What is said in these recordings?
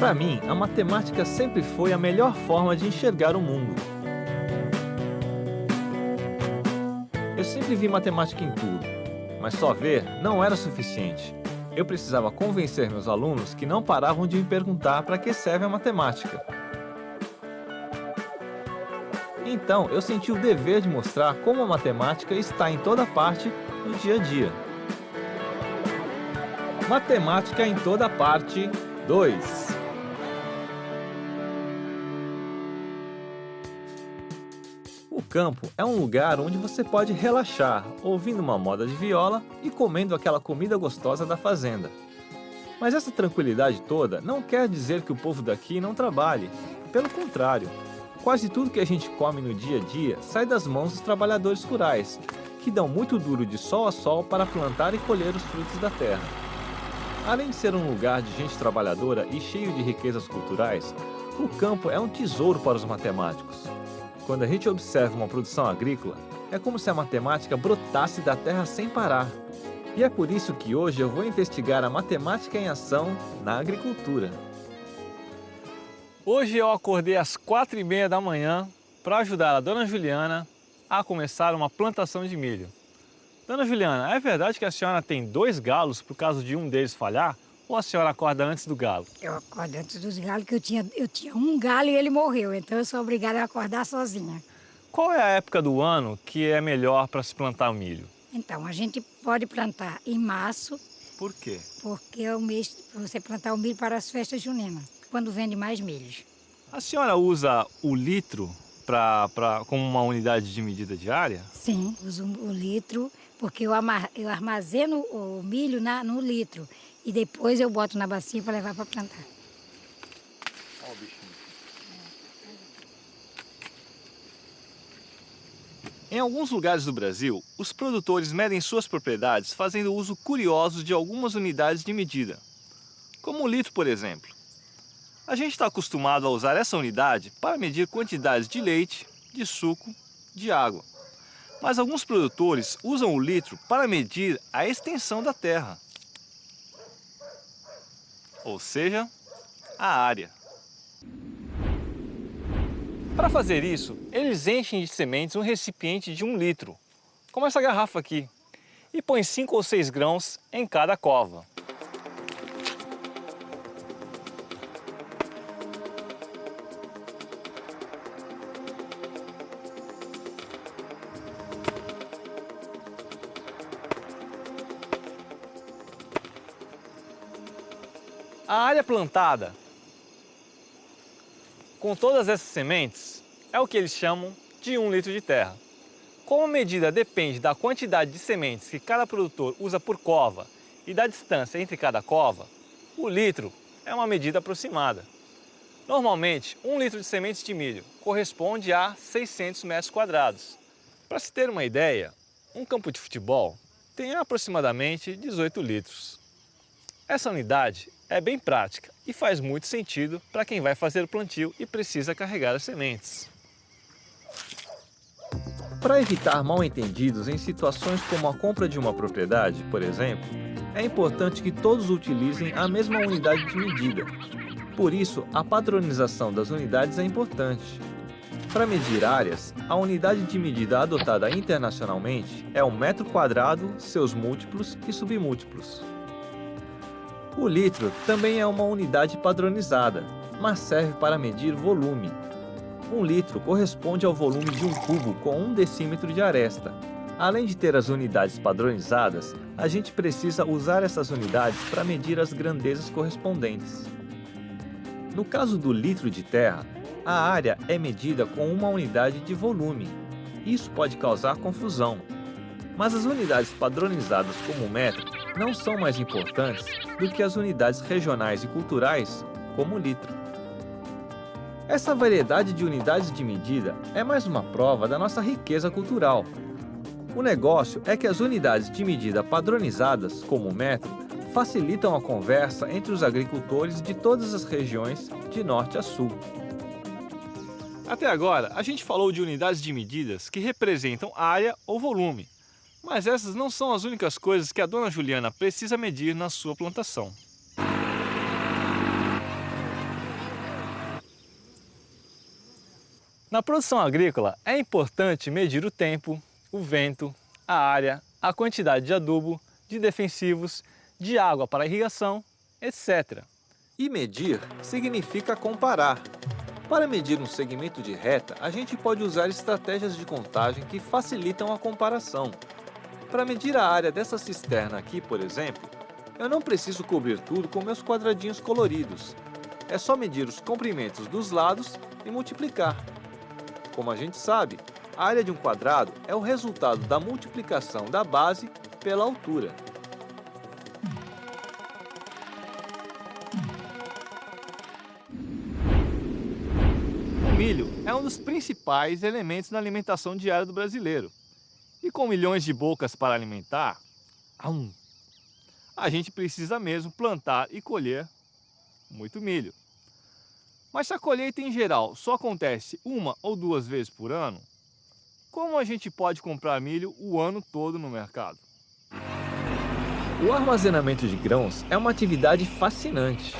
Para mim, a matemática sempre foi a melhor forma de enxergar o mundo. Eu sempre vi matemática em tudo, mas só ver não era suficiente. Eu precisava convencer meus alunos que não paravam de me perguntar para que serve a matemática. Então, eu senti o dever de mostrar como a matemática está em toda parte no dia a dia. Matemática em toda parte 2. O campo é um lugar onde você pode relaxar, ouvindo uma moda de viola e comendo aquela comida gostosa da fazenda. Mas essa tranquilidade toda não quer dizer que o povo daqui não trabalhe. Pelo contrário, quase tudo que a gente come no dia a dia sai das mãos dos trabalhadores rurais, que dão muito duro de sol a sol para plantar e colher os frutos da terra. Além de ser um lugar de gente trabalhadora e cheio de riquezas culturais, o campo é um tesouro para os matemáticos. Quando a gente observa uma produção agrícola, é como se a matemática brotasse da terra sem parar. E é por isso que hoje eu vou investigar a matemática em ação na agricultura. Hoje eu acordei às 4h30 da manhã para ajudar a Dona Juliana a começar uma plantação de milho. Dona Juliana, é verdade que a senhora tem 2 galos por causa de um deles falhar? Ou a senhora acorda antes do galo? Eu acordo antes dos galos, que eu tinha um galo e ele morreu, então eu sou obrigada a acordar sozinha. Qual é a época do ano que é melhor para se plantar o milho? Então, a gente pode plantar em março. Por quê? Porque é o mês para você plantar o milho para as festas juninas, quando vende mais milhos. A senhora usa o litro como uma unidade de medida diária? Sim, uso o litro, porque eu armazeno o milho no litro e depois eu boto na bacia para levar para plantar. Olha o bichinho. Em alguns lugares do Brasil, os produtores medem suas propriedades fazendo uso curioso de algumas unidades de medida, como o litro, por exemplo. A gente está acostumado a usar essa unidade para medir quantidades de leite, de suco, de água. Mas alguns produtores usam o litro para medir a extensão da terra, ou seja, a área. Para fazer isso, eles enchem de sementes um recipiente de 1 litro, como essa garrafa aqui, e põem 5 ou 6 grãos em cada cova. A área plantada com todas essas sementes é o que eles chamam de 1 litro de terra. Como a medida depende da quantidade de sementes que cada produtor usa por cova e da distância entre cada cova, o litro é uma medida aproximada. Normalmente, 1 litro de sementes de milho corresponde a 600 metros quadrados. Para se ter uma ideia, um campo de futebol tem aproximadamente 18 litros. Essa unidade é bem prática e faz muito sentido para quem vai fazer o plantio e precisa carregar as sementes. Para evitar mal-entendidos em situações como a compra de uma propriedade, por exemplo, é importante que todos utilizem a mesma unidade de medida. Por isso, a padronização das unidades é importante. Para medir áreas, a unidade de medida adotada internacionalmente é o metro quadrado, seus múltiplos e submúltiplos. O litro também é uma unidade padronizada, mas serve para medir volume. 1 litro corresponde ao volume de um cubo com 1 decímetro de aresta. Além de ter as unidades padronizadas, a gente precisa usar essas unidades para medir as grandezas correspondentes. No caso do litro de terra, a área é medida com uma unidade de volume. Isso pode causar confusão. Mas as unidades padronizadas como o metro não são mais importantes do que as unidades regionais e culturais, como o litro. Essa variedade de unidades de medida é mais uma prova da nossa riqueza cultural. O negócio é que as unidades de medida padronizadas, como o metro, facilitam a conversa entre os agricultores de todas as regiões, de norte a sul. Até agora, a gente falou de unidades de medidas que representam área ou volume. Mas essas não são as únicas coisas que a Dona Juliana precisa medir na sua plantação. Na produção agrícola, é importante medir o tempo, o vento, a área, a quantidade de adubo, de defensivos, de água para irrigação, etc. E medir significa comparar. Para medir um segmento de reta, a gente pode usar estratégias de contagem que facilitam a comparação. Para medir a área dessa cisterna aqui, por exemplo, eu não preciso cobrir tudo com meus quadradinhos coloridos. É só medir os comprimentos dos lados e multiplicar. Como a gente sabe, a área de um quadrado é o resultado da multiplicação da base pela altura. O milho é um dos principais elementos na alimentação diária do brasileiro. E com milhões de bocas para alimentar, a gente precisa mesmo plantar e colher muito milho. Mas se a colheita em geral só acontece 1 ou 2 vezes por ano, como a gente pode comprar milho o ano todo no mercado? O armazenamento de grãos é uma atividade fascinante.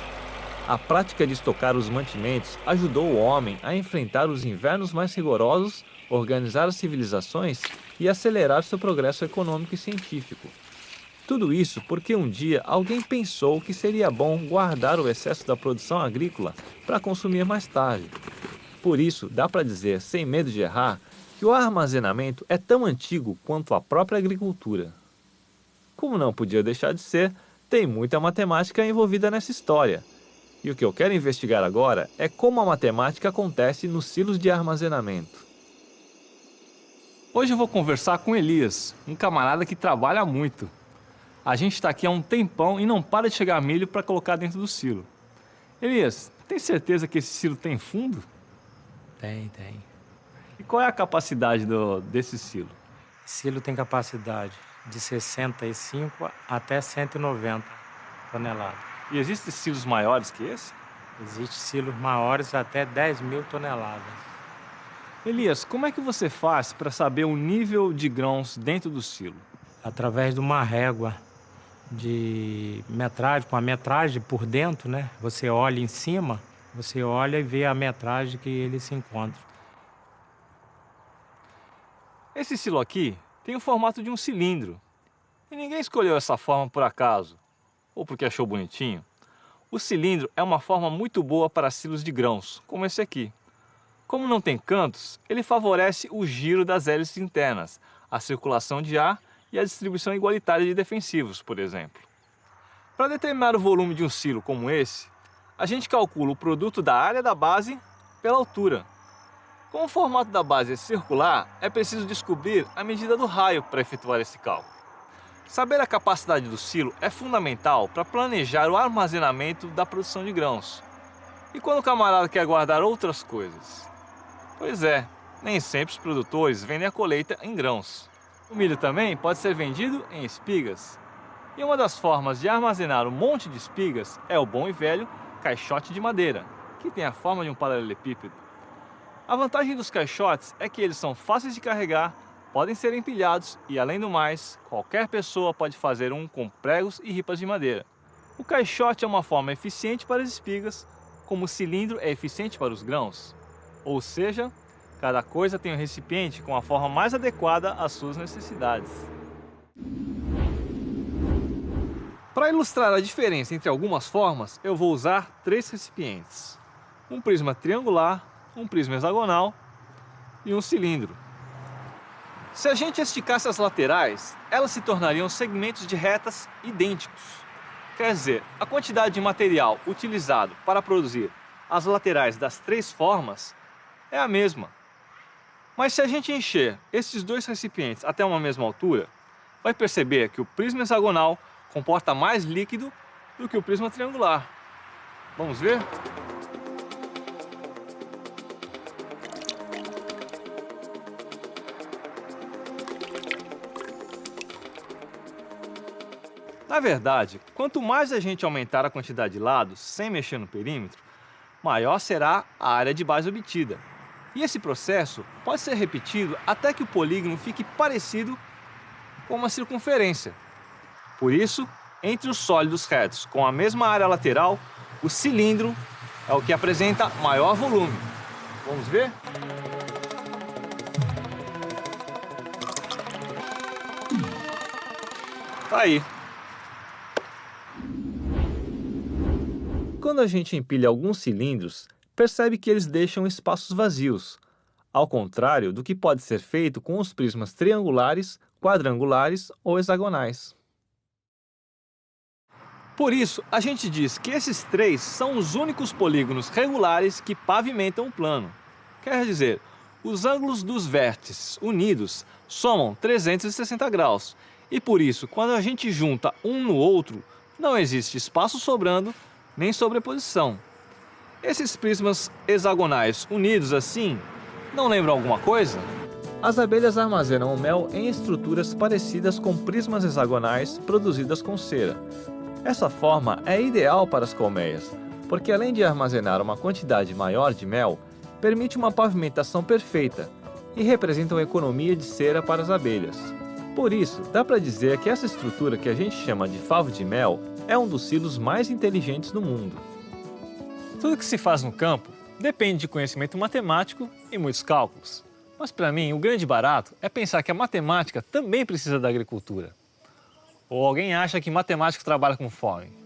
A prática de estocar os mantimentos ajudou o homem a enfrentar os invernos mais rigorosos, organizar as civilizações e acelerar seu progresso econômico e científico. Tudo isso porque um dia alguém pensou que seria bom guardar o excesso da produção agrícola para consumir mais tarde. Por isso, dá para dizer, sem medo de errar, que o armazenamento é tão antigo quanto a própria agricultura. Como não podia deixar de ser, tem muita matemática envolvida nessa história. E o que eu quero investigar agora é como a matemática acontece nos silos de armazenamento. Hoje eu vou conversar com Elias, um camarada que trabalha muito. A gente está aqui há um tempão e não para de chegar milho para colocar dentro do silo. Elias, tem certeza que esse silo tem fundo? Tem. E qual é a capacidade desse silo? Silo tem capacidade de 65 até 190 toneladas. E existem silos maiores que esse? Existem silos maiores até 10.000 toneladas. Elias, como é que você faz para saber o nível de grãos dentro do silo? Através de uma régua de metragem, com a metragem por dentro, né? Você olha em cima, você olha e vê a metragem que ele se encontra. Esse silo aqui tem o formato de um cilindro. E ninguém escolheu essa forma por acaso, ou porque achou bonitinho. O cilindro é uma forma muito boa para silos de grãos, como esse aqui. Como não tem cantos, ele favorece o giro das hélices internas, a circulação de ar e a distribuição igualitária de defensivos, por exemplo. Para determinar o volume de um silo como esse, a gente calcula o produto da área da base pela altura. Como o formato da base é circular, é preciso descobrir a medida do raio para efetuar esse cálculo. Saber a capacidade do silo é fundamental para planejar o armazenamento da produção de grãos. E quando o camarada quer guardar outras coisas? Pois é, nem sempre os produtores vendem a colheita em grãos. O milho também pode ser vendido em espigas. E uma das formas de armazenar um monte de espigas é o bom e velho caixote de madeira, que tem a forma de um paralelepípedo. A vantagem dos caixotes é que eles são fáceis de carregar, podem ser empilhados e, além do mais, qualquer pessoa pode fazer um com pregos e ripas de madeira. O caixote é uma forma eficiente para as espigas, como o cilindro é eficiente para os grãos. Ou seja, cada coisa tem um recipiente com a forma mais adequada às suas necessidades. Para ilustrar a diferença entre algumas formas, eu vou usar 3 recipientes. Um prisma triangular, um prisma hexagonal e um cilindro. Se a gente esticasse as laterais, elas se tornariam segmentos de retas idênticos. Quer dizer, a quantidade de material utilizado para produzir as laterais das 3 formas é a mesma. Mas se a gente encher esses 2 recipientes até uma mesma altura, vai perceber que o prisma hexagonal comporta mais líquido do que o prisma triangular. Vamos ver? Na verdade, quanto mais a gente aumentar a quantidade de lados sem mexer no perímetro, maior será a área de base obtida. E esse processo pode ser repetido até que o polígono fique parecido com uma circunferência. Por isso, entre os sólidos retos com a mesma área lateral, o cilindro é o que apresenta maior volume. Vamos ver? Tá aí. Quando a gente empilha alguns cilindros, percebe que eles deixam espaços vazios, ao contrário do que pode ser feito com os prismas triangulares, quadrangulares ou hexagonais. Por isso, a gente diz que esses três são os únicos polígonos regulares que pavimentam o plano. Quer dizer, os ângulos dos vértices unidos somam 360 graus, e por isso, quando a gente junta um no outro, não existe espaço sobrando nem sobreposição. Esses prismas hexagonais unidos assim, não lembram alguma coisa? As abelhas armazenam o mel em estruturas parecidas com prismas hexagonais produzidas com cera. Essa forma é ideal para as colmeias, porque além de armazenar uma quantidade maior de mel, permite uma pavimentação perfeita e representa uma economia de cera para as abelhas. Por isso, dá para dizer que essa estrutura que a gente chama de favo de mel é um dos silos mais inteligentes do mundo. Tudo que se faz no campo depende de conhecimento matemático e muitos cálculos. Mas para mim, o grande barato é pensar que a matemática também precisa da agricultura. Ou alguém acha que matemático trabalha com fome?